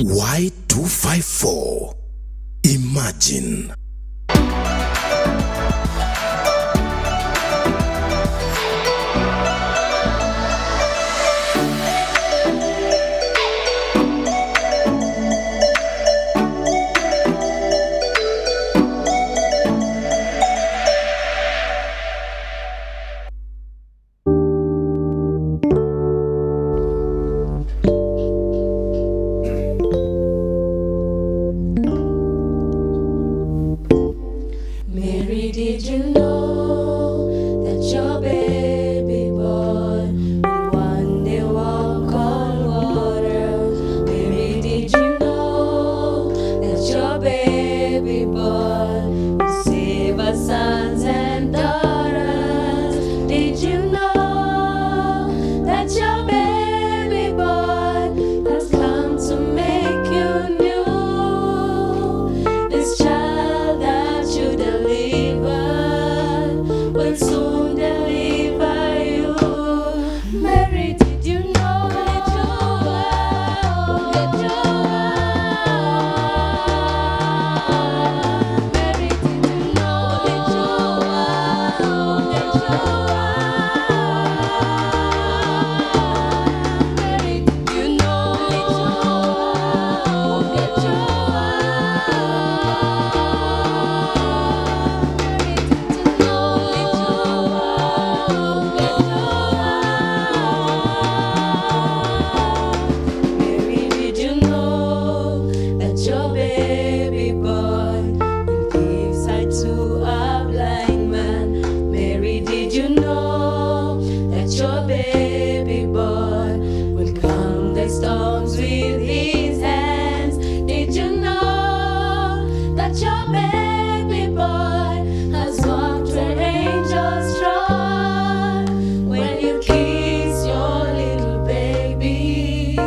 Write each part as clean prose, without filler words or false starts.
Y254. Imagine. Did you know that your baby boy will one day walk on water? Mary, did you know that your baby boy will save our sons and daughters? Did you know that your baby boy has come to make you new? This child that you deliver will soon deliver you. Mary, did you know that you are? Mary, did you know that you are? Mary, did you know that you Mary, did you know that your baby boy will give sight to a blind man? Mary, did you know that your baby boy will calm the storms with his hands? Did you know that your baby boy has walked where angels trod? When you kiss your little baby,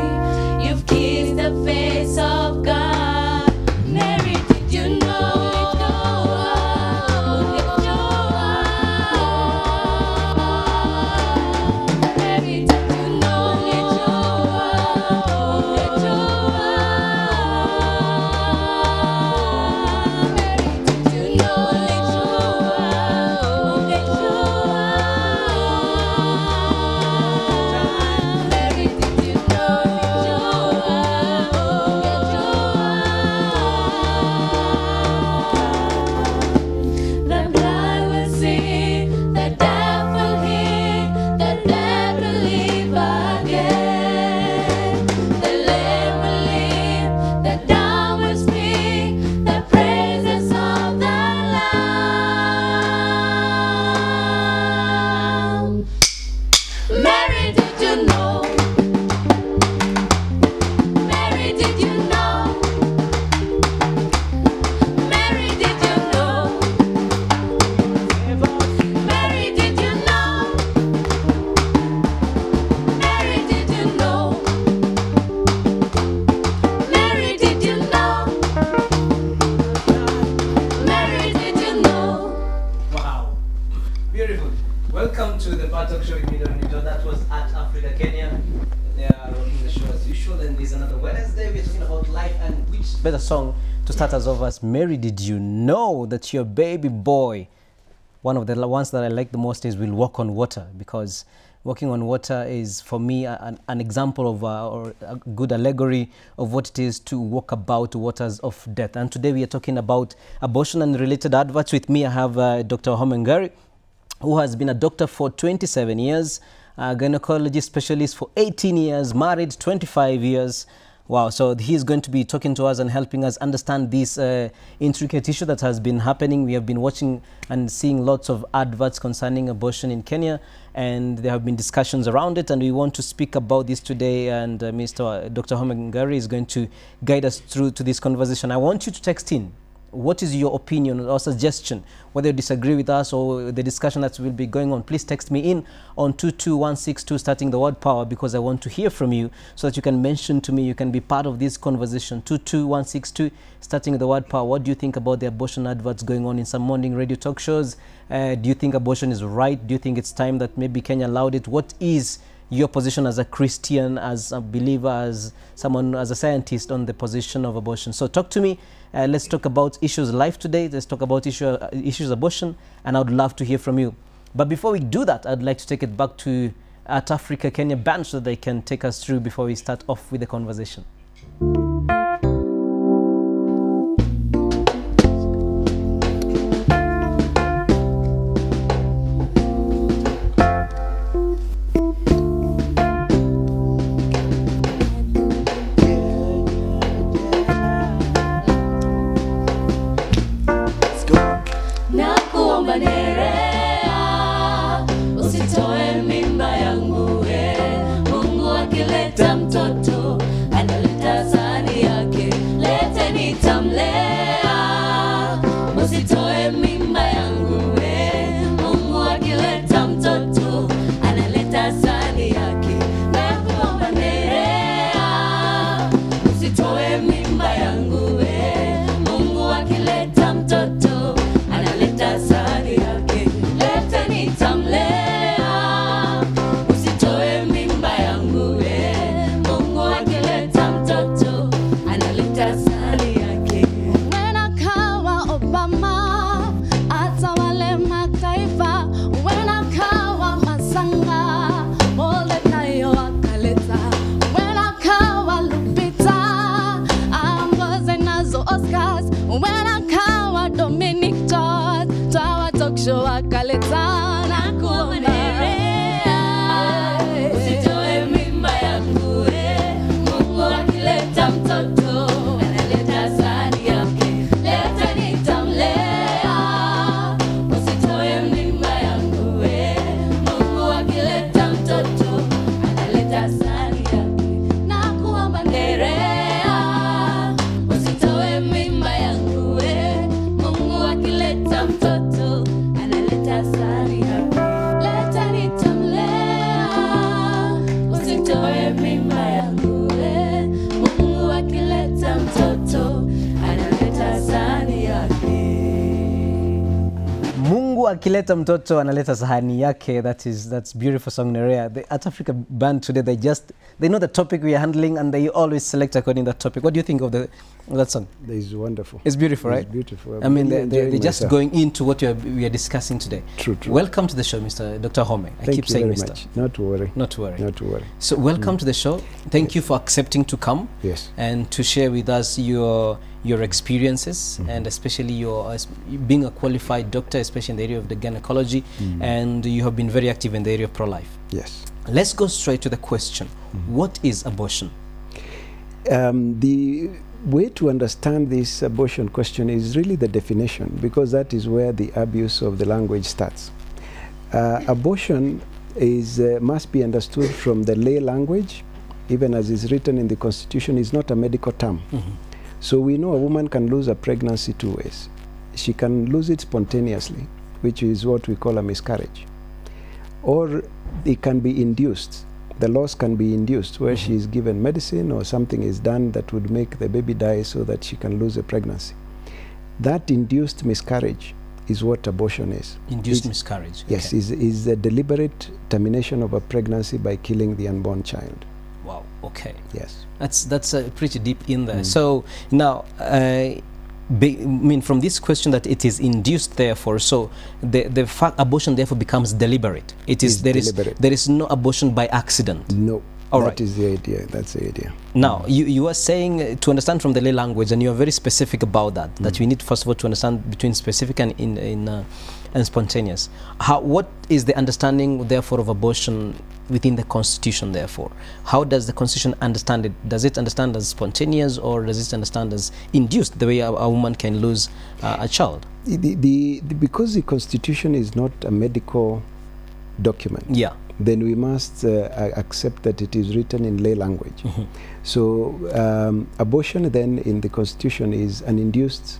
you've kissed the face of God. Mary, did you know? Mary, did you know? The blind will see, the deaf will hear, the dead will live again. The lame will live, the dumb will speak, the praises of the Lamb. Mary, did you know? Mary, did you know? Mary, did you know? Mary, did you know? Mary, did you know? Mary, did you know? Mary, did you know? Wow, beautiful. Welcome to the PowerTalk show with me, Donito. That was at Africa, Kenya. They are rocking the show as usual, and this is another Wednesday. We're talking about life, and which better song to start us off as Mary, did you know that your baby boy, one of the ones that I like the most is Will Walk on Water, because walking on water is for me an example of or a good allegory of what it is to walk about waters of death. And today we are talking about abortion and related adverts. With me I have Dr. WAHOME, who has been a doctor for 27 years, a gynecologist specialist for 18 years, married 25 years. Wow, so he's going to be talking to us and helping us understand this intricate issue that has been happening. We have been watching and seeing lots of adverts concerning abortion in Kenya, and there have been discussions around it, and we want to speak about this today, and Dr. WAHOME is going to guide us through to this conversation. I want you to text in. What is your opinion or suggestion? Whether you disagree with us or the discussion that will be going on, please text me in on 22162 starting the word power, because I want to hear from you so that you can mention to me, you can be part of this conversation. 22162 starting the word power. What do you think about the abortion adverts going on in some morning radio talk shows? Do you think abortion is right? Do you think it's time that maybe Kenya allowed it? What is your position as a Christian, as a believer, as someone, as a scientist on the position of abortion. So talk to me. Let's talk about issues life today. Let's talk about issues abortion, and I would love to hear from you. But before we do that, I'd like to take it back to At Africa Kenya band so they can take us through before we start off with the conversation. Akileta mtoto analeta sahani yake. That's beautiful song, Nerea. The At Africa band today, they know the topic we are handling and they always select according to that topic. What do you think of that song? It's wonderful. It's beautiful, right? It's beautiful. I mean, they're just going into what we are discussing today. True. Welcome to the show, Dr. WAHOME. I keep saying Mr. Much. Not to worry. Not to worry. Not to worry. So welcome to the show. Thank you for accepting to come. Yes. And to share with us your experiences, and especially your being a qualified doctor, especially in the area of the gynecology, and you have been very active in the area of pro-life. Yes. Let's go straight to the question. What is abortion? The way to understand this abortion question is really the definition, because that is where the abuse of the language starts. Abortion must be understood from the lay language, even as is written in the Constitution, is not a medical term. So we know a woman can lose a pregnancy two ways. She can lose it spontaneously, which is what we call a miscarriage. Or it can be induced. The loss can be induced, where she is given medicine or something is done that would make the baby die so that she can lose a pregnancy. That induced miscarriage is what abortion is. Induced miscarriage? Yes, okay. is a deliberate termination of a pregnancy by killing the unborn child. Wow, okay. Yes. That's pretty deep in there. So now, I mean, from this question that it is induced, therefore, so the fact abortion therefore becomes deliberate. There is no abortion by accident. No. That is the idea. That's the idea. Now, you are saying to understand from the lay language, and you are very specific about that, that we need first of all to understand between specific and spontaneous. What is the understanding, therefore, of abortion within the Constitution, therefore? How does the Constitution understand it? Does it understand as spontaneous, or does it understand as induced, the way a woman can lose a child? Because the Constitution is not a medical document, then we must accept that it is written in lay language. So abortion then in the Constitution is an induced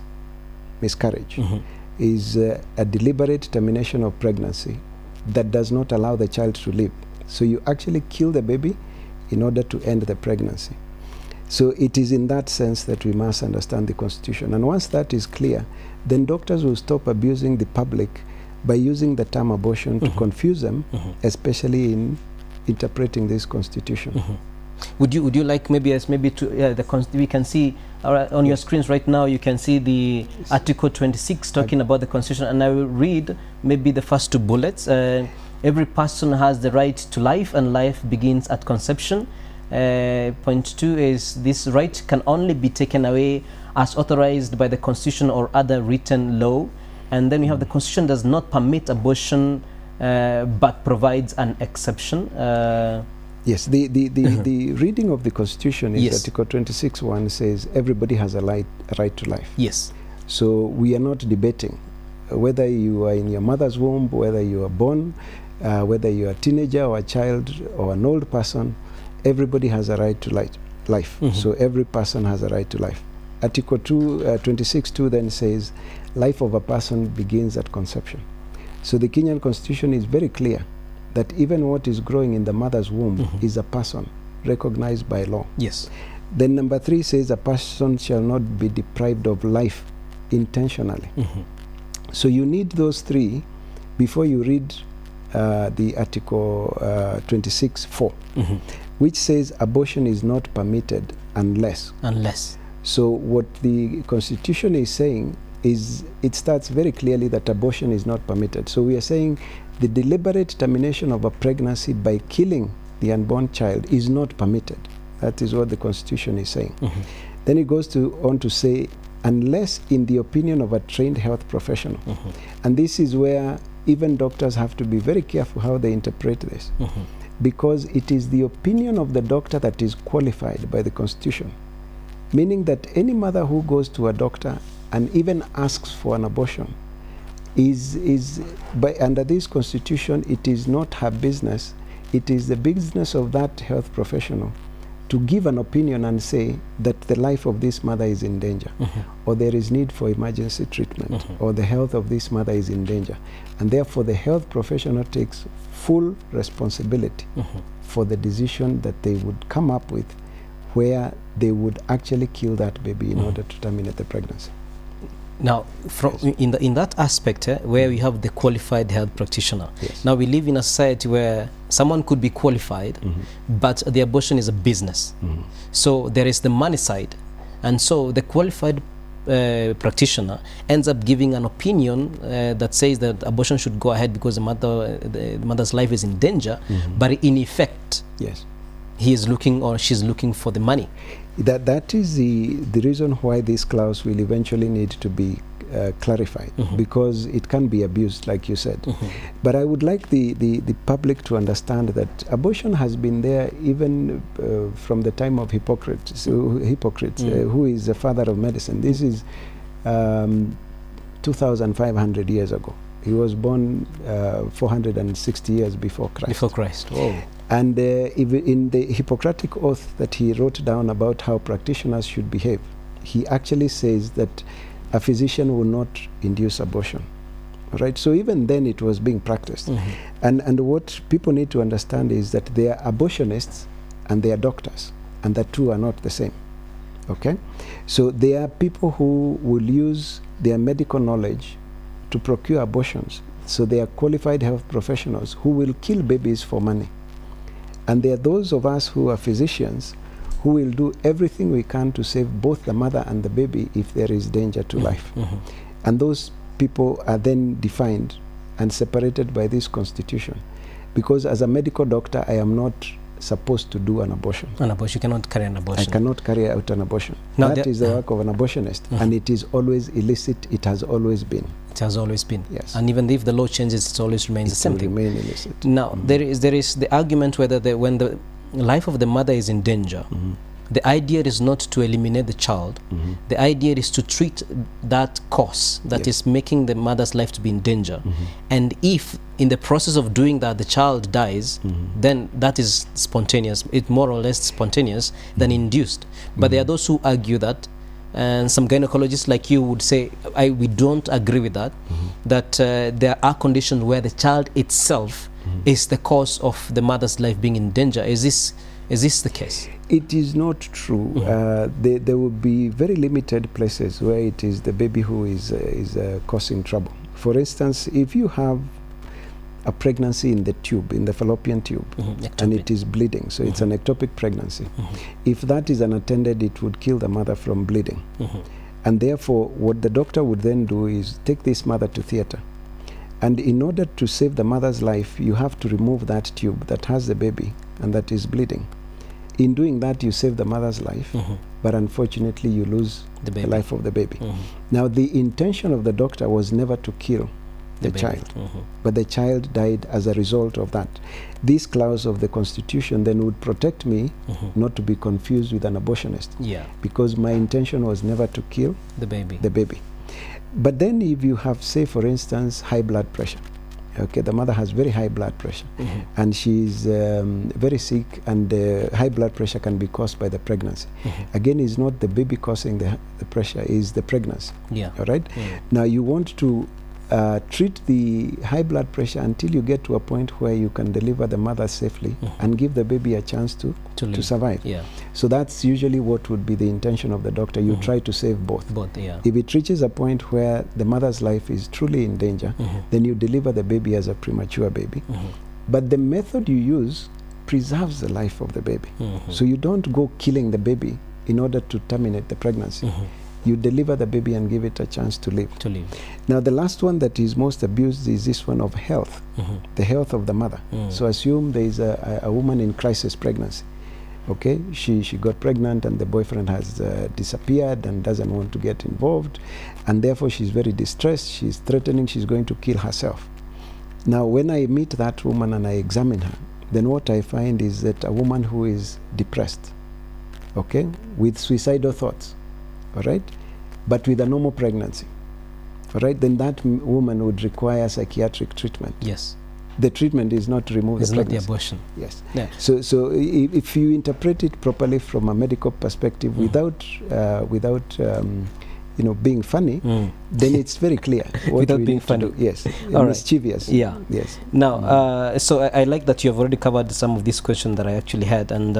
miscarriage, is a deliberate termination of pregnancy that does not allow the child to live. So you actually kill the baby in order to end the pregnancy. So it is in that sense that we must understand the Constitution. And once that is clear, then doctors will stop abusing the public by using the term abortion to confuse them, especially in interpreting this constitution. Would you like maybe to we can see on your screens right now, you can see the Article 26 talking about the Constitution, and I will read maybe the first two bullets. Every person has the right to life, and life begins at conception. Point 2 is this right can only be taken away as authorized by the Constitution or other written law. And then we have the Constitution does not permit abortion but provides an exception. Yes, the reading of the Constitution is Article 26(1) says everybody has a right to life. Yes. So we are not debating whether you are in your mother's womb, whether you are born, whether you are a teenager or a child or an old person, everybody has a right to life. So every person has a right to life. Article 26(2) then says life of a person begins at conception. So the Kenyan Constitution is very clear that even what is growing in the mother's womb is a person recognized by law. Yes. Then number 3 says a person shall not be deprived of life intentionally. So you need those 3 before you read the Article 26(4), which says abortion is not permitted unless. So what the Constitution is saying is, it starts very clearly that abortion is not permitted. So we are saying the deliberate termination of a pregnancy by killing the unborn child is not permitted. That is what the Constitution is saying. Then it goes on to say, unless in the opinion of a trained health professional. And this is where even doctors have to be very careful how they interpret this. Because it is the opinion of the doctor that is qualified by the Constitution. Meaning that any mother who goes to a doctor and even asks for an abortion under this Constitution, it is not her business. It is the business of that health professional to give an opinion and say that the life of this mother is in danger, or there is need for emergency treatment, or the health of this mother is in danger. And therefore the health professional takes full responsibility for the decision that they would come up with, where they would actually kill that baby in order to terminate the pregnancy. Now, in that aspect, where we have the qualified health practitioner, now we live in a society where someone could be qualified, but the abortion is a business. So there is the money side, and so the qualified practitioner ends up giving an opinion that says that abortion should go ahead because the mother's life is in danger, but in effect, he is looking or she's looking for the money. That is the reason why this clause will eventually need to be clarified, because it can be abused, like you said. But I would like the public to understand that abortion has been there even from the time of Hippocrates, who is the father of medicine. This is 2,500 years ago. He was born 460 years before Christ. Before Christ. Whoa. And in the Hippocratic Oath that he wrote down about how practitioners should behave, he actually says that a physician will not induce abortion. Right? So even then it was being practiced. And what people need to understand is that they are abortionists and they are doctors, and the two are not the same. Okay? So there are people who will use their medical knowledge to procure abortions. So they are qualified health professionals who will kill babies for money. And there are those of us who are physicians who will do everything we can to save both the mother and the baby if there is danger to life. And those people are then defined and separated by this Constitution. Because as a medical doctor, I am not supposed to do an abortion. An abortion, you cannot carry an abortion. I cannot carry out an abortion. Now that is the work of an abortionist, and it is always illicit. It has always been. It has always been. Yes. And even if the law changes, it always remains the same thing. It will remain illicit. Now, there is the argument whether when the life of the mother is in danger, the idea is not to eliminate the child. The idea is to treat that cause that is making the mother's life to be in danger. And if in the process of doing that the child dies, then that is spontaneous. It's more or less spontaneous than induced. But there are those who argue that, and some gynecologists like you would say, we don't agree with that, that there are conditions where the child itself is the cause of the mother's life being in danger. Is this the case? It is not true. There will be very limited places where it is the baby who is causing trouble. For instance, if you have a pregnancy in the tube, in the fallopian tube, and it is bleeding, so it's an ectopic pregnancy. If that is unattended, it would kill the mother from bleeding. And therefore, what the doctor would then do is take this mother to theater. And in order to save the mother's life, you have to remove that tube that has the baby and that is bleeding. In doing that, you save the mother's life, but unfortunately, you lose the life of the baby. Now, the intention of the doctor was never to kill the child, but the child died as a result of that. This clause of the Constitution then would protect me not to be confused with an abortionist, because my intention was never to kill the baby. But then if you have, say, for instance, high blood pressure, okay, the mother has very high blood pressure, and she's very sick, and high blood pressure can be caused by the pregnancy. Again, it's not the baby causing the pressure, is the pregnancy. All right? Now, you want to treat the high blood pressure until you get to a point where you can deliver the mother safely and give the baby a chance to survive. So that's usually what would be the intention of the doctor. You try to save both. If it reaches a point where the mother's life is truly in danger, then you deliver the baby as a premature baby. But the method you use preserves the life of the baby. So you don't go killing the baby in order to terminate the pregnancy. You deliver the baby and give it a chance to live. Now, the last one that is most abused is this one of health, the health of the mother. So assume there is a woman in crisis pregnancy. Okay, she got pregnant and the boyfriend has disappeared and doesn't want to get involved, and therefore she's very distressed. She's threatening she's going to kill herself. Now, when I meet that woman and I examine her, then what I find is that a woman who is depressed, okay, with suicidal thoughts, all right, but with a normal pregnancy, all right, then that woman would require psychiatric treatment. The treatment is not to remove the pregnancy. It's not the abortion. So if you interpret it properly from a medical perspective, without being funny, then it's very clear what without being funny. Mischievous. Now, so I like that you have already covered some of these questions that I actually had, and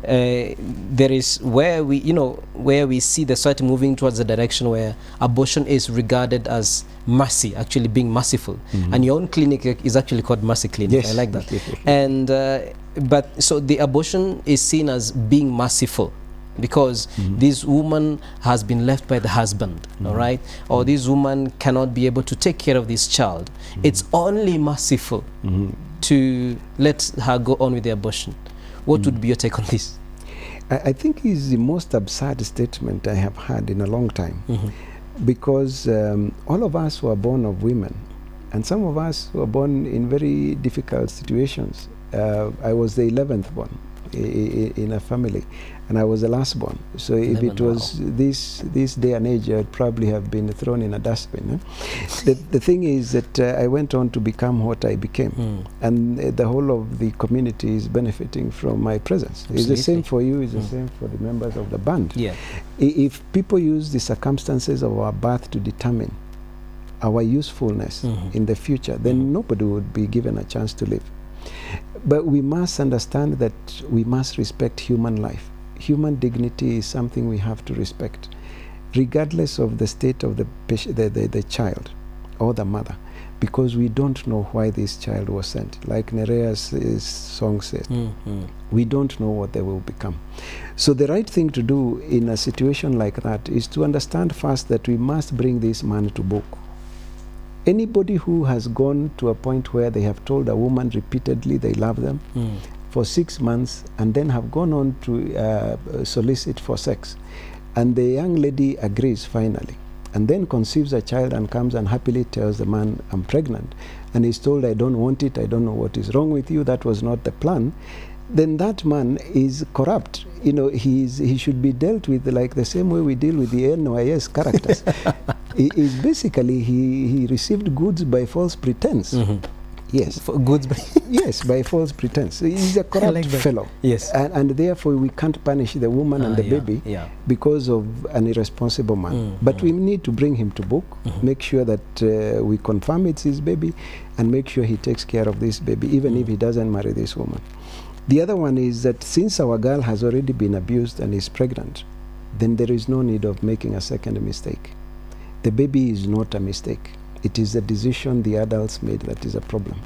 there is where we see the society moving towards the direction where abortion is regarded as mercy, actually being merciful, and your own clinic is actually called Mercy Clinic. I like that. And but so the abortion is seen as being merciful, because this woman has been left by the husband, all right, or this woman cannot be able to take care of this child. It's only merciful to let her go on with the abortion. What would be your take on this? I think it's the most absurd statement I have heard in a long time, because all of us were born of women, and some of us were born in very difficult situations. I was the 11th born in a family, and I was the last born. So if it was this day and age, I'd probably have been thrown in a dustbin. The thing is that I went on to become what I became, and the whole of the community is benefiting from my presence. It's the same for you, it's the same for the members of the band. If people use the circumstances of our birth to determine our usefulness in the future, then nobody would be given a chance to live. But we must understand that we must respect human life. Human dignity is something we have to respect, regardless of the state of the child or the mother, because we don't know why this child was sent. Like Nerea's song says, we don't know what they will become. So the right thing to do in a situation like that is to understand first that we must bring this man to book. Anybody who has gone to a point where they have told a woman repeatedly they love them for 6 months and then have gone on to solicit for sex, and the young lady agrees finally, and then conceives a child and comes and happily tells the man, I'm pregnant, and he's told, I don't want it, I don't know what is wrong with you, that was not the plan, then that man is corrupt. You know, he should be dealt with like the same way we deal with the NYS characters. Is basically he received goods by false pretense. Yes. Goods by yes, by false pretense. He's a corrupt fellow. Yes. And therefore we can't punish the woman and the baby because of an irresponsible man. But we need to bring him to book, make sure that we confirm it's his baby, and make sure he takes care of this baby, even if he doesn't marry this woman. The other one is that since our girl has already been abused and is pregnant, then there is no need of making a second mistake. The baby is not a mistake. It is the decision the adults made that is a problem.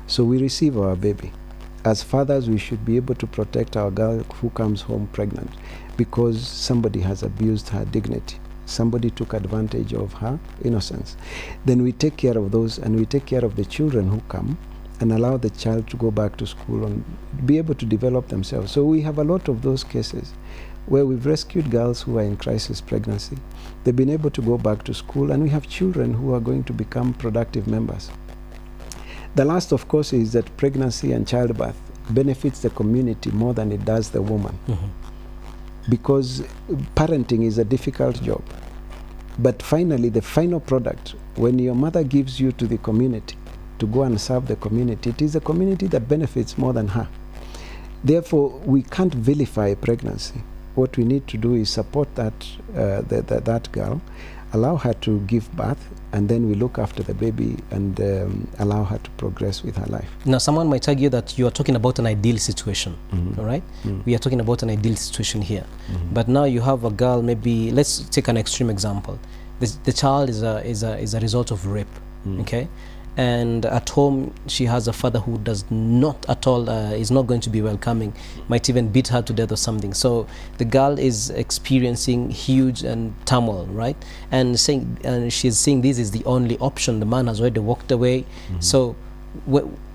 So we receive our baby. As fathers, we should be able to protect our girl who comes home pregnant because somebody has abused her dignity. Somebody took advantage of her innocence. Then we take care of those, and we take care of the children who come and allow the child to go back to school and be able to develop themselves. So we have a lot of those cases where we've rescued girls who are in crisis pregnancy. They've been able to go back to school, and we have children who are going to become productive members. The last, of course, is that pregnancy and childbirth benefits the community more than it does the woman. Because parenting is a difficult job. But finally, the final product, when your mother gives you to the community to go and serve the community, it is the community that benefits more than her. Therefore, we can't vilify pregnancy. What we need to do is support that, that girl, allow her to give birth, and then we look after the baby and allow her to progress with her life. Now, someone might argue that you are talking about an ideal situation, all right? We are talking about an ideal situation here. But now you have a girl, maybe, let's take an extreme example. The child is a result of rape, okay? And at home, she has a father who does not at all, is not going to be welcoming, might even beat her to death or something. So the girl is experiencing huge turmoil, right? And she's saying this is the only option. The man has already walked away. So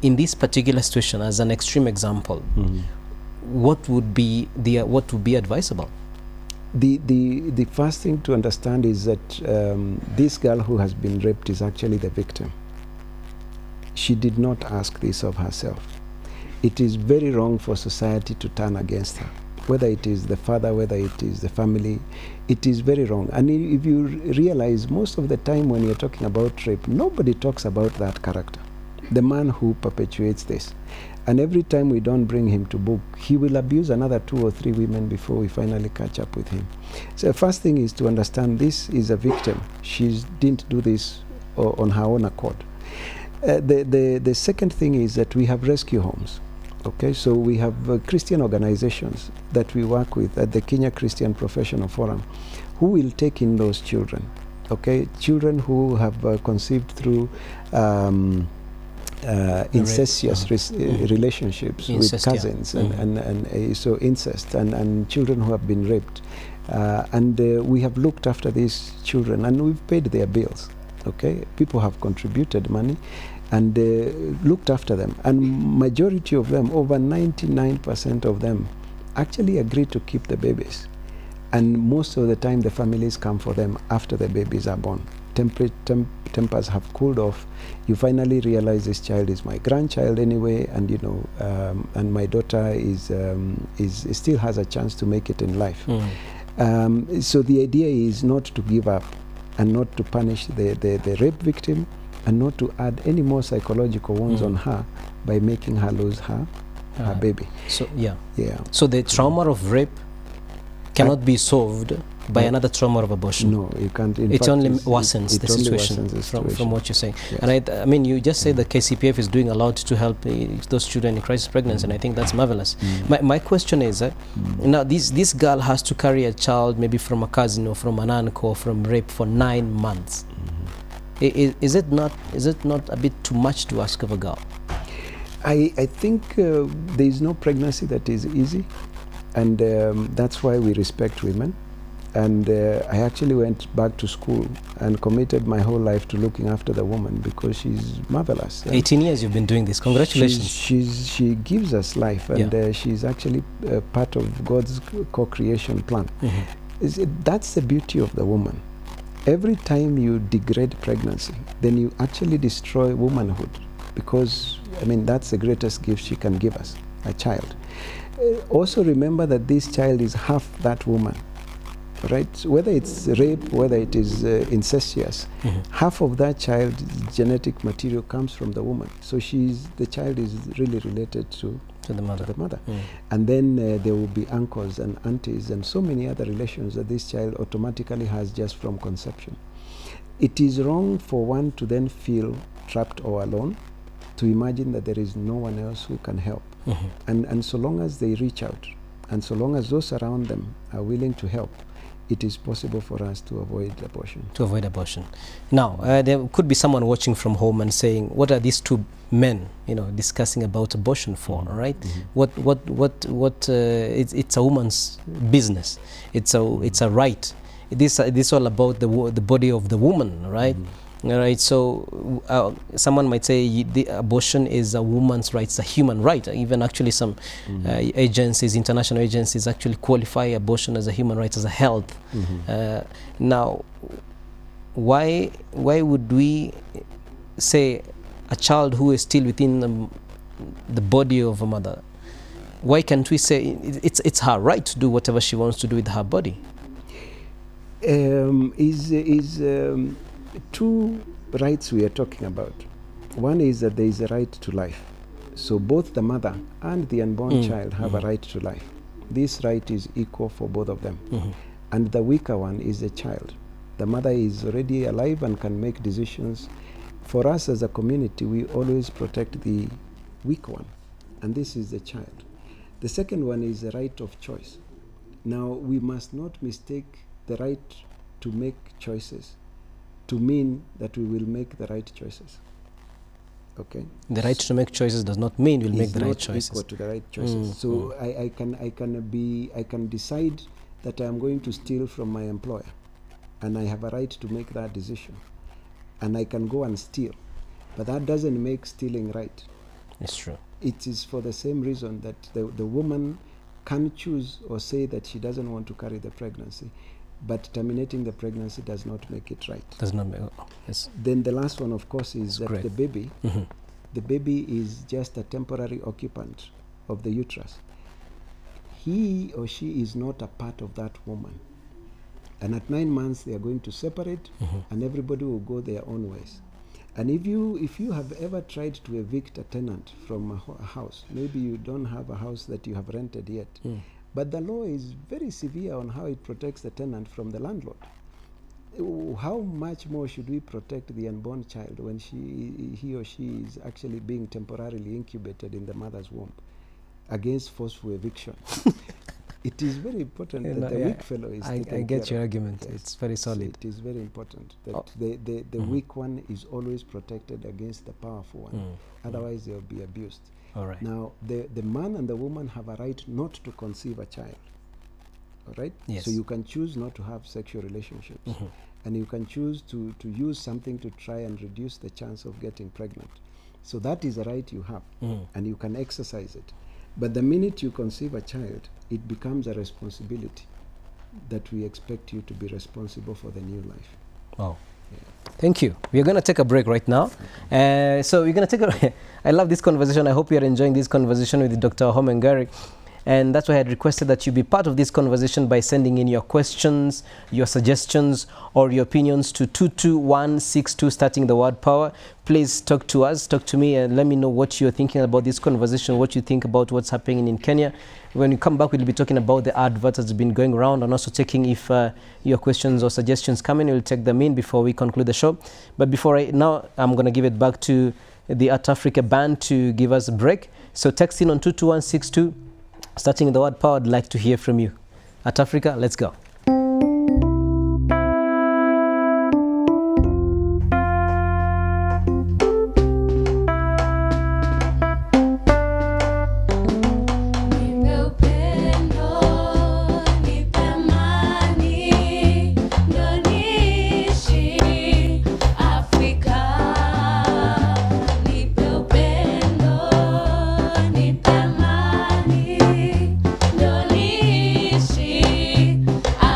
in this particular situation, as an extreme example, what would be advisable? The first thing to understand is that this girl who has been raped is actually the victim. She did not ask this of herself. It is very wrong for society to turn against her. Whether it is the father, whether it is the family, it is very wrong. And if you realize, most of the time when you're talking about rape, nobody talks about that character, the man who perpetuates this. And every time we don't bring him to book, he will abuse another 2 or 3 women before we finally catch up with him. So the first thing is to understand this is a victim. She didn't do this on her own accord. The second thing is that we have rescue homes. Okay, so we have Christian organizations that we work with at the Kenya Christian Professional Forum who will take in those children. Okay, children who have conceived through incestuous relationships with cousins, and so incest, and children who have been raped. We have looked after these children, and we've paid their bills. Okay, people have contributed money and looked after them, and majority of them, over 99% of them, actually agree to keep the babies. And most of the time, the families come for them after the babies are born. Tempers have cooled off. You finally realize this child is my grandchild anyway, and you know, and my daughter is still has a chance to make it in life. So the idea is not to give up, and not to punish the rape victim, and not to add any more psychological wounds on her by making her lose her baby. So So the trauma of rape cannot be solved by another trauma of abortion. No, you can't. It only worsens the situation from what you're saying. Yes. And I mean, you just say the KCPF is doing a lot to help those children in crisis pregnancy, and I think that's marvelous. My question is that now this girl has to carry a child maybe from a cousin or from an uncle or from rape for 9 months. Is it not a bit too much to ask of a girl? I think there is no pregnancy that is easy, and that's why we respect women. And I actually went back to school and committed my whole life to looking after the woman because she's marvelous. 18 years you've been doing this. Congratulations. She gives us life, and she's actually part of God's co-creation plan. That's the beauty of the woman. Every time you degrade pregnancy, then you actually destroy womanhood, because, I mean, that's the greatest gift she can give us, a child. Also remember that this child is half that woman. Right, whether it's rape, whether it is incestuous, half of that child's genetic material comes from the woman. So the child is really related to the mother. And then there will be uncles and aunties and so many other relations that this child automatically has just from conception. It is wrong for one to then feel trapped or alone, to imagine that there is no one else who can help. And so long as they reach out, and so long as those around them are willing to help, it is possible for us to avoid abortion. To avoid abortion. Now, there could be someone watching from home and saying, what are these two men, discussing about abortion for, right? It's a woman's business. It's a right. This is all about the body of the woman, right? All right, so someone might say the abortion is a woman's right, it's a human right. Even actually some agencies, international agencies, actually qualify abortion as a human right, as a health. Now, why would we say a child who is still within the body of a mother, why can't we say it's her right to do whatever she wants to do with her body? Two rights we are talking about. One is that there is a right to life. So both the mother and the unborn child have a right to life. This right is equal for both of them. And the weaker one is the child. The mother is already alive and can make decisions. For us as a community, we always protect the weak one, and this is the child. The second one is the right of choice. Now, we must not mistake the right to make choices to mean that we will make the right choices. Okay. The right to make choices does not mean we'll make the right choices. Equal to the right choices. So I can decide that I am going to steal from my employer, and I have a right to make that decision, and I can go and steal, but that doesn't make stealing right. It's true. It is for the same reason that the woman can choose or say that she doesn't want to carry the pregnancy, but terminating the pregnancy does not make it right. Does not make yes. Then the last one, of course, is that great. The baby is just a temporary occupant of the uterus. He or she is not a part of that woman. And at 9 months, they are going to separate, and everybody will go their own ways. And if you have ever tried to evict a tenant from a house, maybe you don't have a house that you have rented yet, but the law is very severe on how it protects the tenant from the landlord. How much more should we protect the unborn child when he or she is actually being temporarily incubated in the mother's womb against forceful eviction? It is very important that the weak fellow is taken care of. I get your argument. Yes. It's very solid. So it is very important that the weak one is always protected against the powerful one. Otherwise, they will be abused. All right. Now, the man and the woman have a right not to conceive a child. All right? Yes. So you can choose not to have sexual relationships. And you can choose to use something to try and reduce the chance of getting pregnant. So that is a right you have, and you can exercise it. But the minute you conceive a child, it becomes a responsibility that we expect you to be responsible for the new life. Wow. Yeah. Thank you. We're going to take a break right now. Okay. So we're going to take a... I love this conversation. I hope you're enjoying this conversation with Dr. WAHOME and Gary. And that's why I had requested that you be part of this conversation by sending in your questions, your suggestions, or your opinions to 22162, starting the word power. Please talk to us, talk to me, and let me know what you're thinking about this conversation, what you think about what's happening in Kenya. When you come back, we'll be talking about the adverts that's been going around, and also checking if your questions or suggestions come in. We'll take them in before we conclude the show. But now, I'm going to give it back to the Art Africa band to give us a break. So text in on 22162. Starting the word power, I'd like to hear from you. At Africa, let's go. I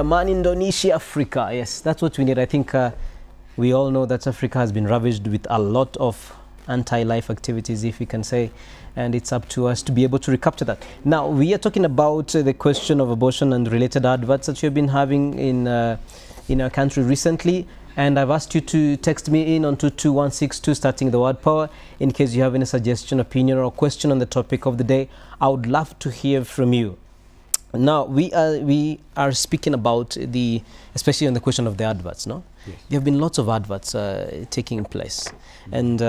Man Indonesia, Africa. Yes, that's what we need. I think we all know that Africa has been ravaged with a lot of anti-life activities, if we can say, and it's up to us to be able to recapture that. Now, we are talking about the question of abortion and related adverts that you've been having in our country recently, and I've asked you to text me in on 22162 starting the word power in case you have any suggestion, opinion, or question on the topic of the day. I would love to hear from you. Now, we are speaking about especially on the question of the adverts, no? Yes. There have been lots of adverts taking place. And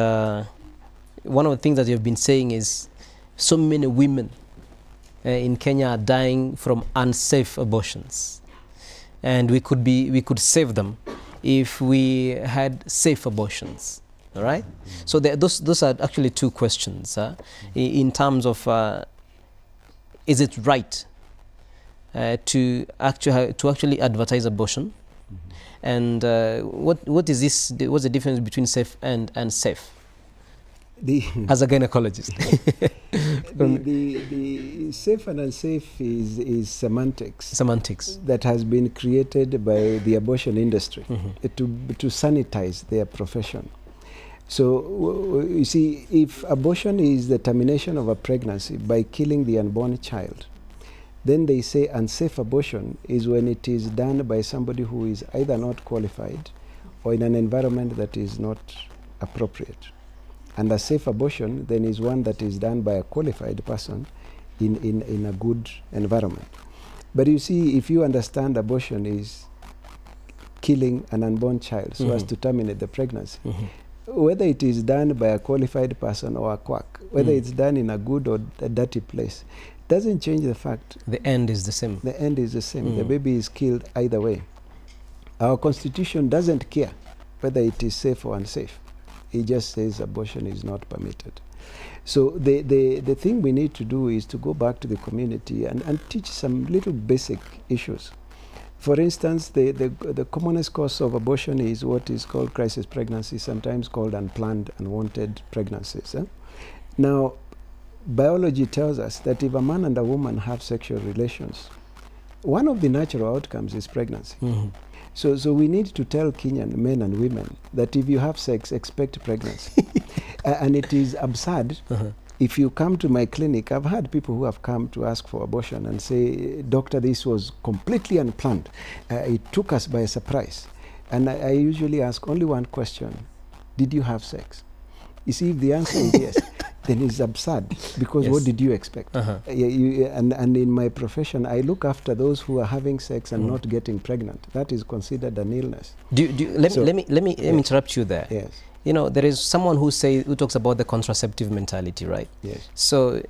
one of the things that you've been saying is so many women in Kenya are dying from unsafe abortions. And we could save them if we had safe abortions. All right? So those are actually two questions in terms of is it right to actually advertise abortion, and what is this? What's the difference between safe and unsafe? As a gynecologist, the safe and unsafe is semantics. Semantics that has been created by the abortion industry to sanitize their profession. So you see, if abortion is the termination of a pregnancy by killing the unborn child, then they say unsafe abortion is when it is done by somebody who is either not qualified or in an environment that is not appropriate. And a safe abortion then is one that is done by a qualified person in a good environment. But you see, if you understand abortion is killing an unborn child so as to terminate the pregnancy, whether it is done by a qualified person or a quack, whether it's done in a good or a dirty place, doesn't change the fact. The end is the same. The end is the same. The baby is killed either way. Our constitution doesn't care whether it is safe or unsafe. It just says abortion is not permitted. So the thing we need to do is to go back to the community and teach some little basic issues. For instance, the commonest cause of abortion is what is called crisis pregnancy, sometimes called unplanned, unwanted pregnancies. Now, biology tells us that if a man and a woman have sexual relations, one of the natural outcomes is pregnancy. So we need to tell Kenyan men and women that if you have sex, expect pregnancy. And it is absurd. If you come to my clinic, I've had people who have come to ask for abortion and say, doctor, this was completely unplanned. It took us by surprise. And I usually ask only one question: did you have sex? You see, if the answer is yes, then it's absurd, because what did you expect? And in my profession, I look after those who are having sex and not getting pregnant. That is considered an illness. Let me interrupt you there. Yes. You know, there is someone who talks about the contraceptive mentality, right? Yes. So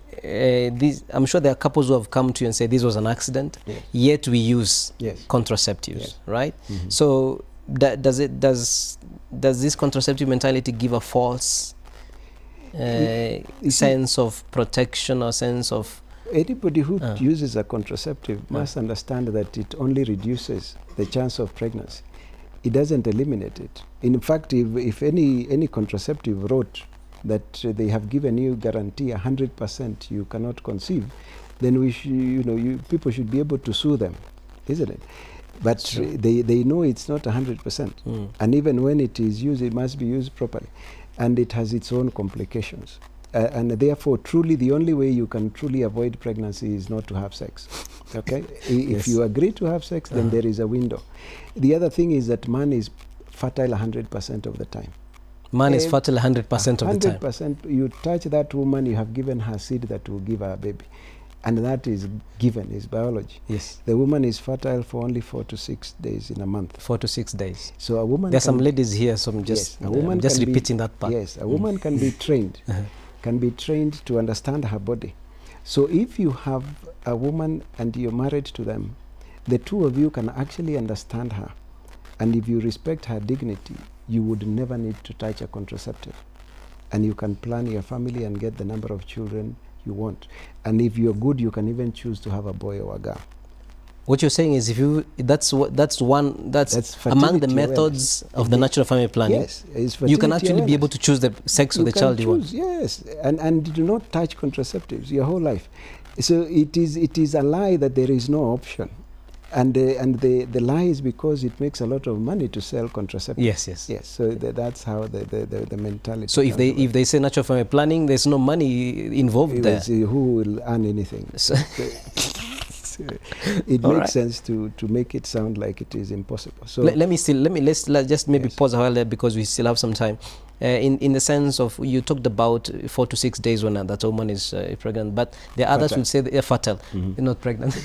I'm sure there are couples who have come to you and say this was an accident, yet we use contraceptives, right? So does this contraceptive mentality give a false sense of protection or sense of... Anybody who uses a contraceptive must understand that it only reduces the chance of pregnancy. It doesn't eliminate it. In fact, if any contraceptive wrote that they have given you guarantee 100% you cannot conceive, then people should be able to sue them, isn't it? But they know it's not 100%. And even when it is used, it must be used properly. And it has its own complications. And therefore, truly, the only way you can truly avoid pregnancy is not to have sex. Okay? If you agree to have sex, then there is a window. The other thing is that man is fertile 100% of the time. Man is fertile 100% of the time. 100%. You touch that woman, you have given her seed that will give her a baby. And that is given, is biology. Yes. The woman is fertile for only 4 to 6 days in a month. 4 to 6 days. So a woman... There's some ladies here, so I'm just, repeating that part. Yes, a woman can be trained. Can be trained to understand her body. So if you have a woman and you're married to them, the two of you can actually understand her. And if you respect her dignity, you would never need to touch a contraceptive. And you can plan your family and get the number of children you want. And if you're good, you can even choose to have a boy or a girl. What you're saying is, that's among the methods of the natural family planning. Yes, you can actually be able to choose the sex of the child you want. Yes, and do not touch contraceptives your whole life. So it is a lie that there is no option. And the lie is because it makes a lot of money to sell contraceptives. Yes. So that's how the mentality. So if they say natural family planning, there's no money involved there. Who will earn anything? So it makes sense to make it sound like it is impossible. So let's just maybe pause a while there, because we still have some time. In the sense of, you talked about 4 to 6 days when that woman is pregnant, but the others will say they're fertile, not pregnant.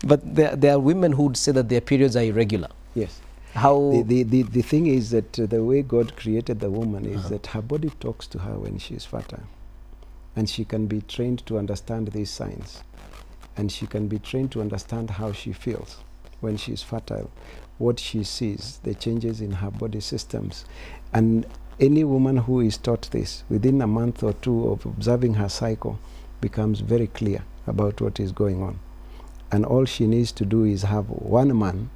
But there are women who would say that their periods are irregular. Yes. How the thing is that the way God created the woman is that her body talks to her when she is fertile, and she can be trained to understand these signs, and she can be trained to understand how she feels when she is fertile, what she sees, the changes in her body systems. And any woman who is taught this, within a month or two of observing her cycle, becomes very clear about what is going on. And all she needs to do is have one man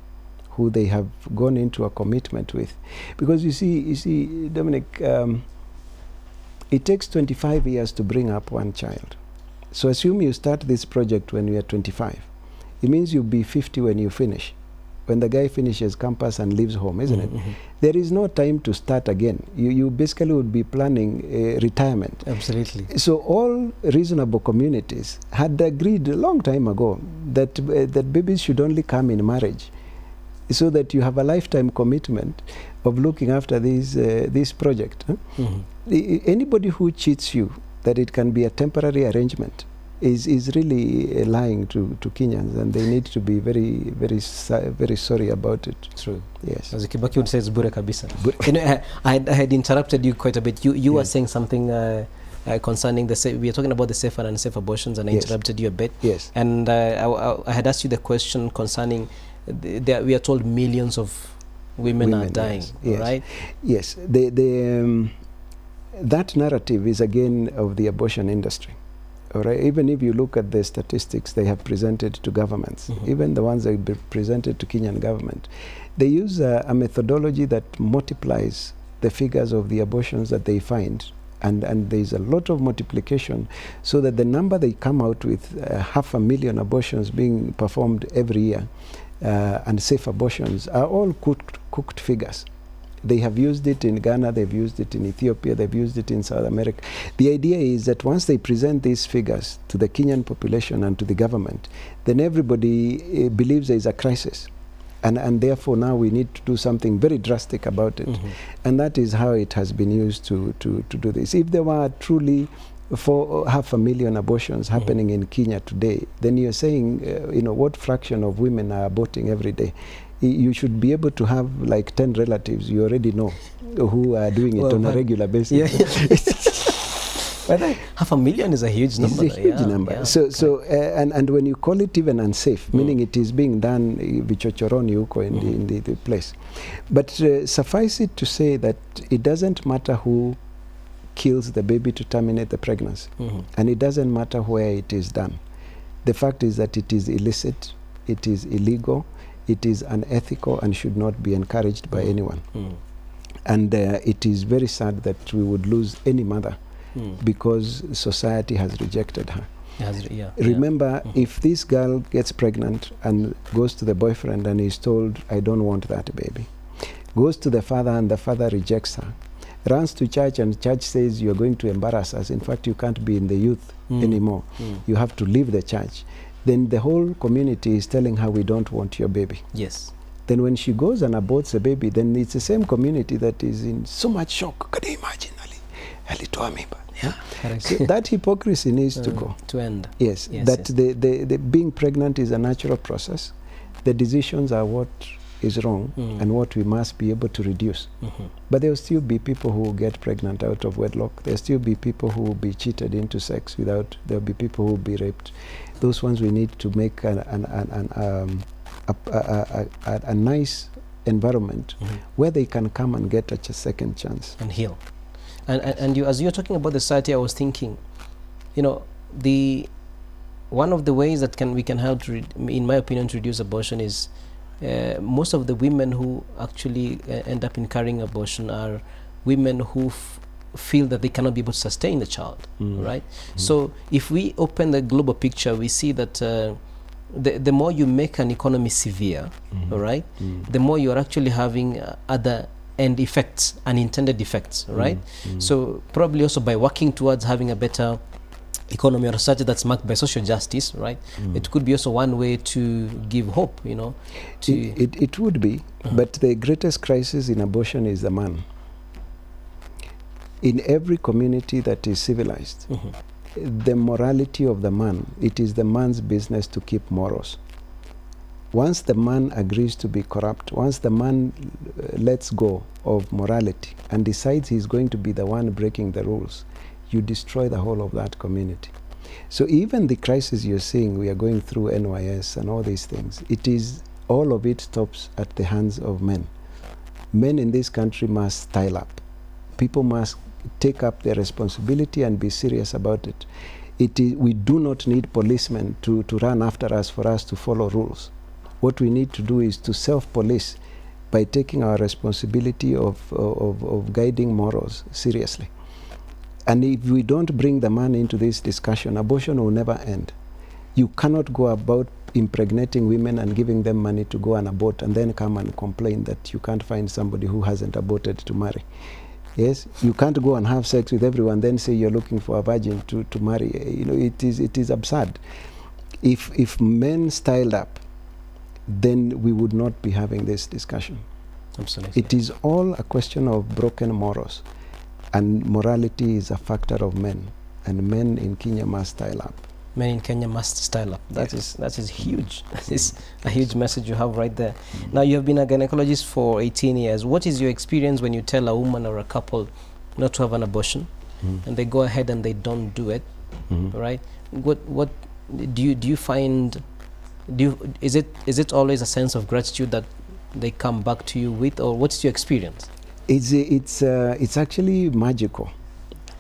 who they have gone into a commitment with. Because you see, Dominic, it takes 25 years to bring up one child. So assume you start this project when you are 25. It means you'll be 50 when you finish, when the guy finishes campus and leaves home, isn't it? There is no time to start again. You basically would be planning retirement. Absolutely. So all reasonable communities had agreed a long time ago that that babies should only come in marriage, so that you have a lifetime commitment of looking after this project. Anybody who cheats you that it can be a temporary arrangement is really lying to Kenyans, and they need to be very sorry about it. True. Yes. As Kibaki would say, it's bure kabisa. You know, I had interrupted you quite a bit. You were saying something concerning we are talking about the safe and unsafe abortions, and I interrupted you a bit. Yes. And I had asked you the question concerning we are told millions of women are dying, yes. right? Yes. That narrative is again of the abortion industry. All right. Even if you look at the statistics they have presented to governments, even the ones that have presented to Kenyan government, they use a methodology that multiplies the figures of the abortions that they find, and there's a lot of multiplication, so that the number they come out with, 500,000 abortions being performed every year, and safe abortions, are all cooked figures. They have used it in Ghana, they've used it in Ethiopia, they've used it in South America. The idea is that once they present these figures to the Kenyan population and to the government, then everybody believes there is a crisis. And therefore now we need to do something very drastic about it. And that is how it has been used to do this. If there were truly 500,000 abortions happening in Kenya today, then you're saying, you know, what fraction of women are aborting every day? You should be able to have like 10 relatives you already know who are doing it on a regular basis. But 500,000 is a huge number. It's a huge number. Yeah, and when you call it even unsafe, meaning it is being done vichochoroni huko in the place. But suffice it to say that it doesn't matter who kills the baby to terminate the pregnancy, and it doesn't matter where it is done. The fact is that it is illicit, it is illegal, it is unethical, and should not be encouraged by anyone. And it is very sad that we would lose any mother because society has rejected her. Remember, if this girl gets pregnant and goes to the boyfriend and is told, I don't want that baby, goes to the father and the father rejects her, runs to church and church says, you're going to embarrass us, in fact you can't be in the youth anymore, you have to leave the church, then the whole community is telling her, we don't want your baby. Yes. Then when she goes and aborts the baby, then it's the same community that is in so much shock. Can you imagine? Alitoa mimba. Yeah. So that hypocrisy needs to go. To end. Yes. The being pregnant is a natural process. The decisions are what is wrong and what we must be able to reduce. But there will still be people who will get pregnant out of wedlock. There will still be people who will be cheated into sex without, there will be people who will be raped. Those ones we need to make a nice environment where they can come and get a second chance. And heal. And you, as you're talking about the society, I was thinking, you know, one of the ways that we can help, in my opinion, to reduce abortion is most of the women who actually end up in carrying abortion are women who feel that they cannot be able to sustain the child, right? So if we open the global picture, we see that the more you make an economy severe, all right, the more you're actually having other end effects, unintended effects, right? So probably also by working towards having a better economy or such that's marked by social justice, right? It could be also one way to give hope, you know. To It would be, but the greatest crisis in abortion is the man. In every community that is civilized, the morality of the man, it is the man's business to keep morals. Once the man agrees to be corrupt, once the man lets go of morality and decides he's going to be the one breaking the rules, you destroy the whole of that community. So even the crisis you're seeing, we are going through NYS and all these things, it is, all of it stops at the hands of men. Men in this country must style up. People must take up their responsibility and be serious about it. We do not need policemen to run after us for us to follow rules. What we need to do is to self-police by taking our responsibility of guiding morals seriously. And if we don't bring the man into this discussion, abortion will never end. You cannot go about impregnating women and giving them money to go and abort and then come and complain that you can't find somebody who hasn't aborted to marry. Yes, you can't go and have sex with everyone, then say you're looking for a virgin to marry. You know, it is absurd. If men styled up, then we would not be having this discussion. Absolutely. It is all a question of broken morals, and morality is a factor of men, and men in Kenya must style up. Men in Kenya must style up. That is huge. That is a huge message you have right there. Now, you have been a gynecologist for 18 years. What is your experience when you tell a woman or a couple not to have an abortion, and they go ahead and they don't do it, right? What do you find? Is it always a sense of gratitude that they come back to you with, or what's your experience? It's actually magical.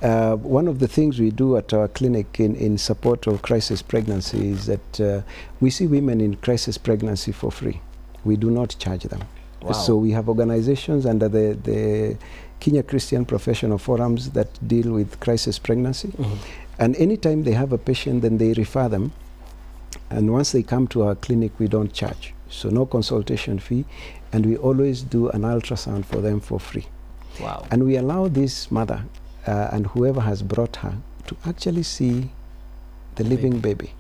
One of the things we do at our clinic in support of crisis pregnancy is that we see women in crisis pregnancy for free. We do not charge them. Wow. So we have organizations under the Kenya Christian Professional Forums that deal with crisis pregnancy. And anytime they have a patient, then they refer them. And once they come to our clinic, we don't charge. So no consultation fee. And we always do an ultrasound for them for free. Wow. And we allow this mother and whoever has brought her to actually see the living baby.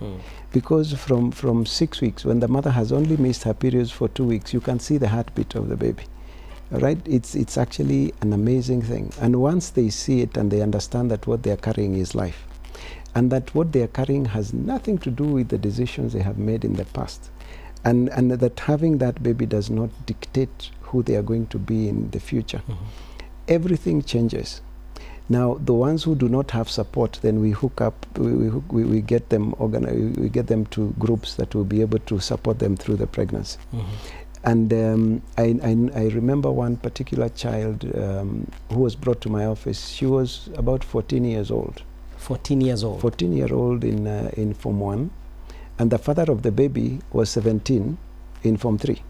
Because from 6 weeks, when the mother has only missed her periods for 2 weeks, you can see the heartbeat of the baby. All right? It's actually an amazing thing. And once they see it and they understand that what they are carrying is life, and that what they are carrying has nothing to do with the decisions they have made in the past, and that having that baby does not dictate who they are going to be in the future, everything changes. Now, the ones who do not have support, then we hook up, we get them organized, we get them to groups that will be able to support them through the pregnancy. And I remember one particular child who was brought to my office. She was about 14 years old. 14 years old. 14-year-old in Form 1. And the father of the baby was 17 in Form 3.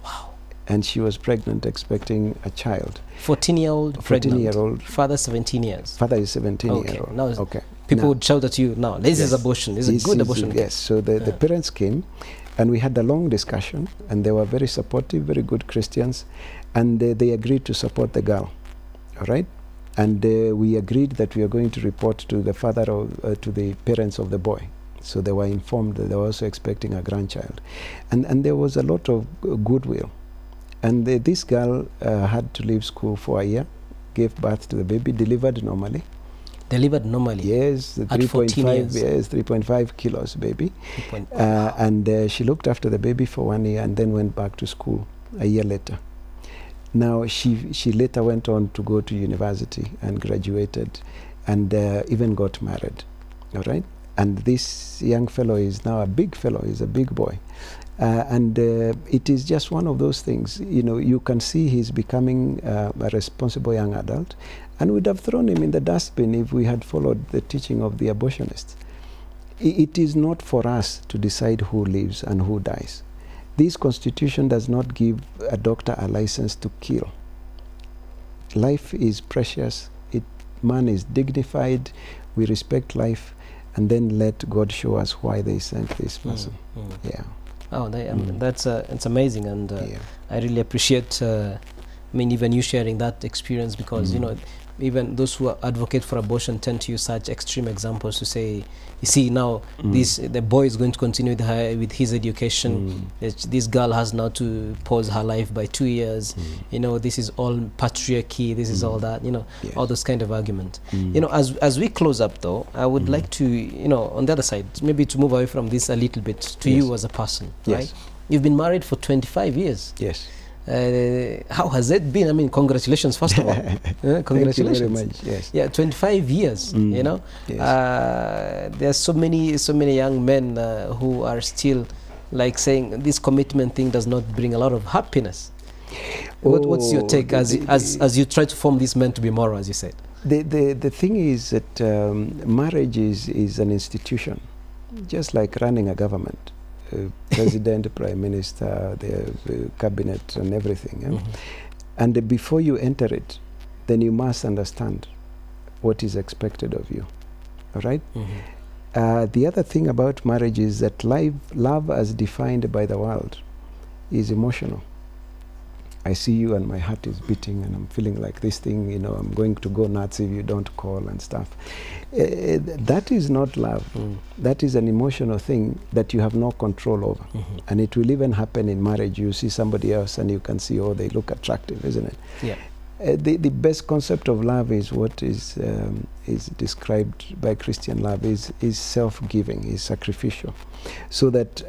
Wow. And she was pregnant, expecting a child. 14-year-old pregnant. 14-year-old. Father 17 years. Father is 17-year-old. Okay. Now, okay. People would shout at you, now, this is abortion. This is a good abortion. Yes. So the parents came, and we had a long discussion, and they were very supportive, very good Christians, and they agreed to support the girl. All right? And we agreed that we are going to report to the father to the parents of the boy. So they were informed that they were also expecting a grandchild. And there was a lot of goodwill. And this girl had to leave school for a year, gave birth to the baby, delivered normally. Delivered normally? Yes, 3.5 yes, 3.5 kilos baby. Wow. And she looked after the baby for 1 year and then went back to school a year later. Now, she later went on to go to university and graduated and even got married, all right? And this young fellow is now a big fellow, he's a big boy. And it is just one of those things, you know, you can see he's becoming a responsible young adult, and we'd have thrown him in the dustbin if we had followed the teaching of the abortionists. It is not for us to decide who lives and who dies. This constitution does not give a doctor a license to kill. Life is precious. Man is dignified. We respect life. and then let God show us why they sent this person. Yeah. Oh, it's amazing, and Yeah. I really appreciate. I mean, even you sharing that experience, because you know, even those who advocate for abortion tend to use such extreme examples to say, you see, now the boy is going to continue with his education. This girl has now to pause her life by 2 years. You know, this is all patriarchy. This is all that. You know, all those kind of argument. You know, as we close up, though, I would like to, you know, on the other side, maybe to move away from this a little bit to you as a person, right? You've been married for 25 years. Yes. How has it been? I mean, congratulations, first of all. Congratulations. Thank you very much. Yes. Yeah, 25 years, you know. Yes. There's so many young men who are still like saying this commitment thing does not bring a lot of happiness. What's your take as you try to form these men to be moral, as you said? The thing is that marriage is an institution, just like running a government. President, Prime Minister, the cabinet and everything. And before you enter it, then you must understand what is expected of you. All right? The other thing about marriage is that love as defined by the world is emotional. I see you and my heart is beating and I'm feeling like this thing, you know, I'm going to go nuts if you don't call and stuff. That is not love. That is an emotional thing that you have no control over. And it will even happen in marriage. You see somebody else and you can see, oh, they look attractive, isn't it? Yeah. The best concept of love is what is described by Christian love is self-giving, is sacrificial. So that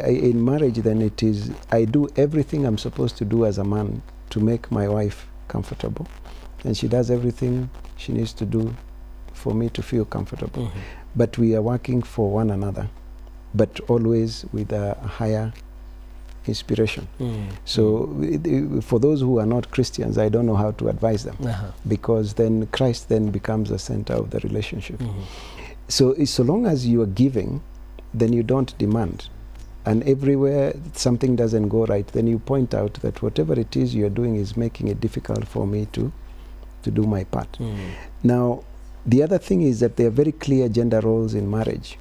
in marriage, then it is, I do everything I'm supposed to do as a man to make my wife comfortable, and she does everything she needs to do for me to feel comfortable. But we are working for one another, but always with a higher inspiration. So for those who are not Christians, I don't know how to advise them, because then Christ then becomes the center of the relationship. So long as you are giving, then you don't demand. And everywhere something doesn't go right, then you point out that whatever it is you're doing is making it difficult for me to do my part. Now, the other thing is that there are very clear gender roles in marriage.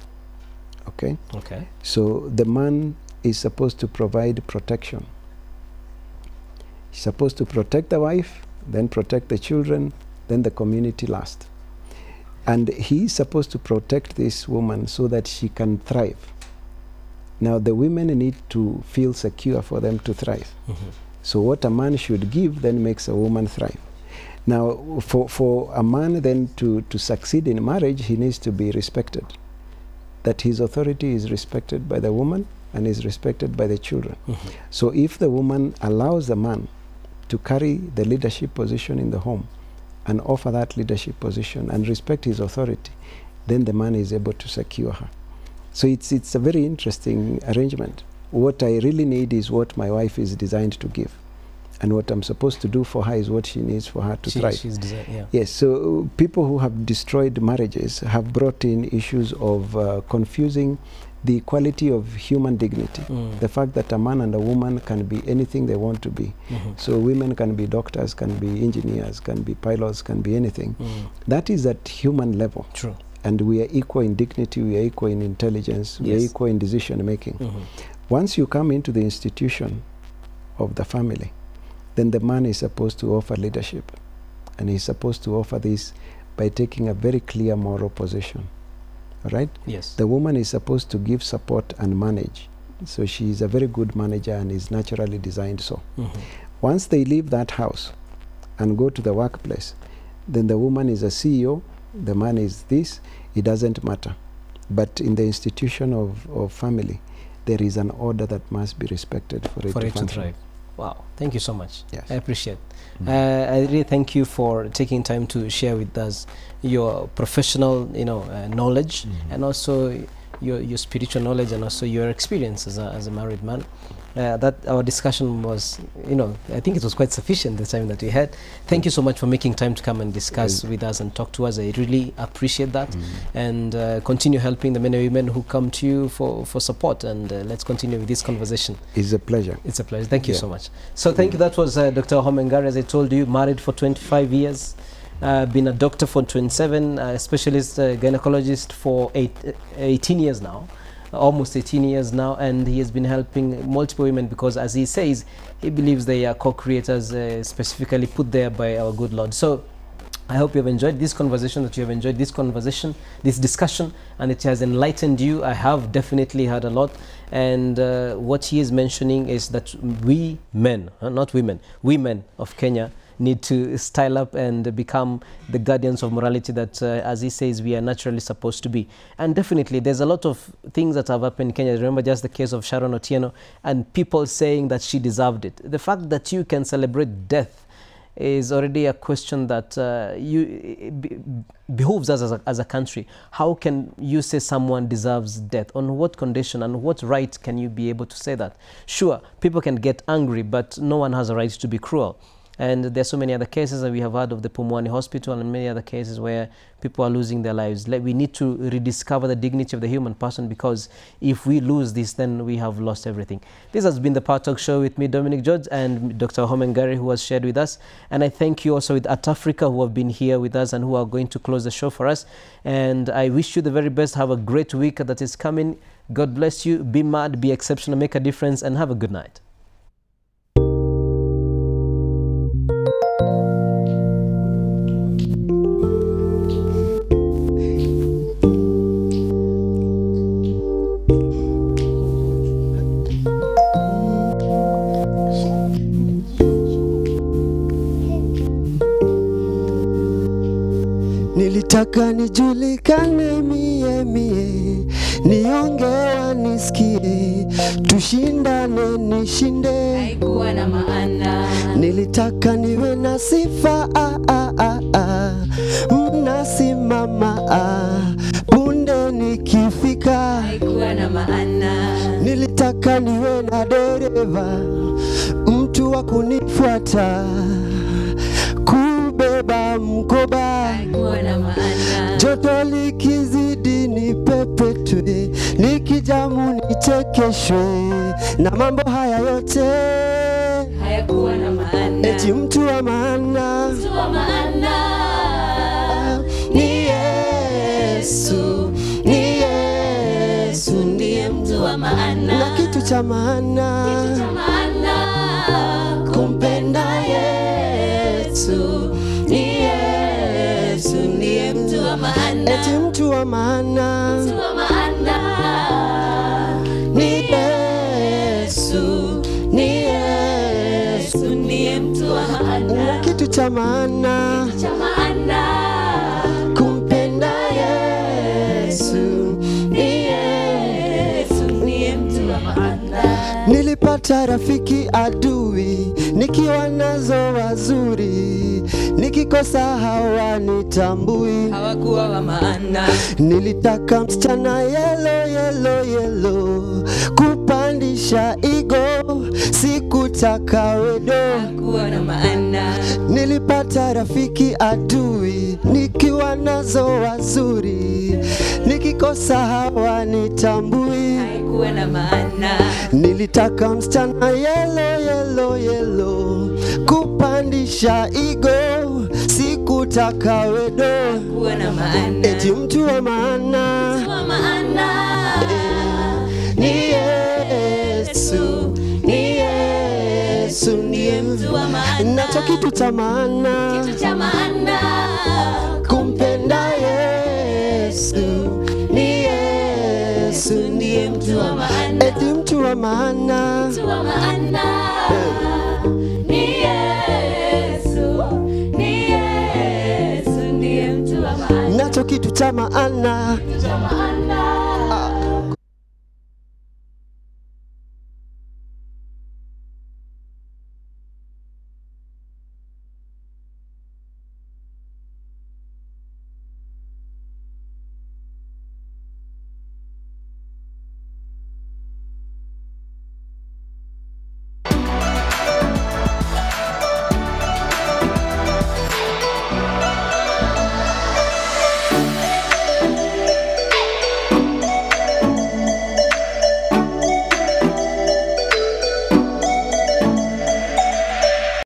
Okay? Okay. So the man is supposed to provide protection. He's supposed to protect the wife, then protect the children, then the community last. And he's supposed to protect this woman so that she can thrive. Now the women need to feel secure for them to thrive. So what a man should give then makes a woman thrive. Now for a man then to succeed in marriage, he needs to be respected. That his authority is respected by the woman and is respected by the children. So if the woman allows the man to carry the leadership position in the home and offer that leadership position and respect his authority, then the man is able to secure her. So it's a very interesting arrangement. What I really need is what my wife is designed to give. And what I'm supposed to do for her is what she needs for her to thrive. She's yeah. Yes, so people who have destroyed marriages have brought in issues of confusing the equality of human dignity. The fact that a man and a woman can be anything they want to be. So women can be doctors, can be engineers, can be pilots, can be anything. That is at human level. True. And we are equal in dignity, we are equal in intelligence, we are equal in decision making. Once you come into the institution of the family, then the man is supposed to offer leadership. And he's supposed to offer this by taking a very clear moral position. All right? Yes. The woman is supposed to give support and manage. So she is a very good manager and is naturally designed so. Once they leave that house and go to the workplace, then the woman is a CEO, the man is this, it doesn't matter. But in the institution of family, there is an order that must be respected for it to thrive. Wow, thank you so much. Yes. I appreciate it. I really thank you for taking time to share with us your professional, knowledge, and also your spiritual knowledge, and also your experience as a married man. That our discussion was, I think it was quite sufficient the time that we had. Thank you so much for making time to come and discuss with us and talk to us. I really appreciate that, and continue helping the men and women who come to you for support, and let's continue with this conversation. It's a pleasure. It's a pleasure. Thank you so much. So thank you. That was Dr. WAHOME, as I told you, married for 25 years. been a doctor for 27, a specialist gynecologist for 18 years now, almost 18 years now, and he has been helping multiple women because, as he says, he believes they are co-creators specifically put there by our good Lord. So I hope you have enjoyed this conversation, that you have enjoyed this conversation, this discussion, and it has enlightened you. I have definitely heard a lot. And what he is mentioning is that we men, not women, we men of Kenya need to style up and become the guardians of morality that, as he says, we are naturally supposed to be. And definitely, there's a lot of things that have happened in Kenya. Remember just the case of Sharon Otieno and people saying that she deserved it. The fact that you can celebrate death is already a question that behooves us as a country. How can you say someone deserves death? On what condition and what right can you be able to say that? Sure, people can get angry, but no one has a right to be cruel. And there's so many other cases that we have heard of, the Pumwani Hospital and many other cases where people are losing their lives. Like, we need to rediscover the dignity of the human person, because if we lose this, then we have lost everything. This has been the PowerTalk show with me, Dominic George, and Dr. WAHOME, who has shared with us. And I thank you also with At Africa, who have been here with us and who are going to close the show for us. And I wish you the very best. Have a great week that is coming. God bless you. Be mad, be exceptional, make a difference, and have a good night. Nilitaka nijulikane mie, niongewa nisikie, tushindane nishinde, haikuwa na maana. Nilitaka niwe na sifa, mnasimama, punde nikifika, haikuwa na maana. Nilitaka niwe na dereva, mtu wa kunifuata, kubeba mkoba, haikuwa na maana. Joto likizidi nipepetwe, nikijamu nichekeshwe, na mambo haya yote hayakuwa na maana. Eti mtu wa maana, Mtu wa maana ni Yesu, ni Yesu ndiye mtu wa maana, na kitu cha maana, kitu cha maana kumpenda Yesu, ni Yesu ndiye mtu wa maana. Eti mtu wa maana, mtu wa maana ni Yesu, ni Yesu ndiye mtu wa maana. na kitu cha maana, Kitu cha maana kumpenda Yesu, ni Yesu ndiye mtu wa maana. Nilipata rafiki adui, nikiwa nazo wazuri, nikikosa hawanitambui, hawakuwa wa maana. Nilitaka msichana yelo, kupandisha igo, sikutaka wedo, Hawakuwa na maana. Nilipata rafiki adui, nikiwa nazo wazuri, nikikosa hawanitambui, Haikuwa na maana. Nilitaka msichana yelo, kupandisha igo, sikutaka wedo, Hawakuwa na maana. eti mtu wa maana, Mtu wa maana ni Yesu, ni Yesu ndiye mtu wa maana. nacho kitu cha maana, Kitu cha maana kumpenda Yesu, ni Yesu ndiye mtu wa maana. eti mtu wa maana, Mtu wa maana ni Yesu, ni Yesu ndiye mtu wa maana. nacho kitu cha maana, Kitu cha maana